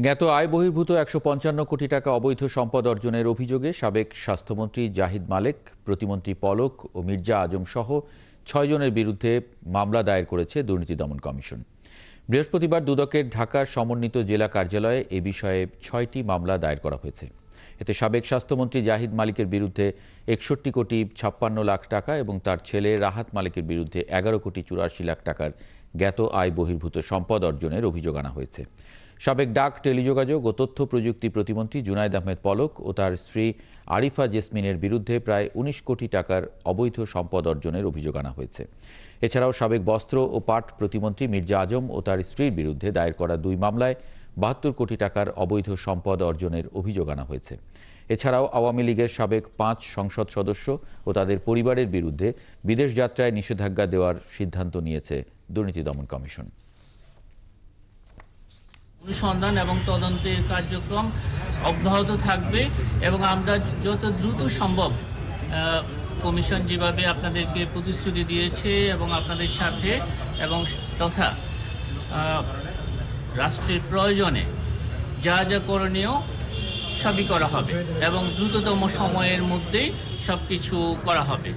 জ্ঞাত আয় বহির্ভূত ১৫৫ কোটি টাকা অবৈধ সম্পদ অর্জনের অভিযোগে সাবেক স্বাস্থ্যমন্ত্রী জাহিদ মালেক, প্রতিমন্ত্রী পলক ও মির্জা আজম সহ ৬ জনের বিরুদ্ধে মামলা দায়ের করেছে দুর্নীতি দমন কমিশন। বৃহস্পতিবার দুদকের ঢাকার সমন্বিত জেলা কার্যালয়ে এ বিষয়ে ৬টি মামলা দায়ের করা হয়েছে। এতে সাবেক স্বাস্থ্যমন্ত্রী জাহিদ মালিকের বিরুদ্ধে ৬১ কোটি ৫৬ লাখ টাকা এবং তার ছেলে রাহাত মালিকের বিরুদ্ধে ১১ কোটি ৮৪ লাখ টাকার জ্ঞাত আয় বহির্ভূত সম্পদ অর্জনের অভিযোগ আনা হয়েছে। সাবেক ডাক, টেলিযোগাযোগ ও তথ্য প্রযুক্তি প্রতিমন্ত্রী জুনায়েদ আহমেদ পলক ও তার স্ত্রী আরিফা জেসমিনের বিরুদ্ধে প্রায় ১৯ কোটি টাকার অবৈধ সম্পদ অর্জনের অভিযোগ আনা হয়েছে। এছাড়াও সাবেক বস্ত্র ও পাট প্রতিমন্ত্রী মির্জা আজম ও তার স্ত্রীর বিরুদ্ধে দায়ের করা ২ মামলায় ৭২ কোটি টাকার অবৈধ সম্পদ অর্জনের অভিযোগ আনা হয়েছে। এছাড়াও আওয়ামী লীগের সাবেক ৫ সংসদ সদস্য ও তাদের পরিবারের বিরুদ্ধে বিদেশ যাত্রায় নিষেধাজ্ঞা দেওয়ার সিদ্ধান্ত নিয়েছে দুর্নীতি দমন কমিশন। অনুসন্ধান এবং তদন্তের কার্যক্রম অব্যাহত থাকবে এবং আমরা যত দ্রুত সম্ভব কমিশন যেভাবে আপনাদেরকে প্রতিশ্রুতি দিয়েছে এবং আপনাদের সাথে এবং তথা রাষ্ট্রের প্রয়োজনে যা যা করণীয় সবই করা হবে এবং দ্রুততম সময়ের মধ্যেই সবকিছু করা হবে।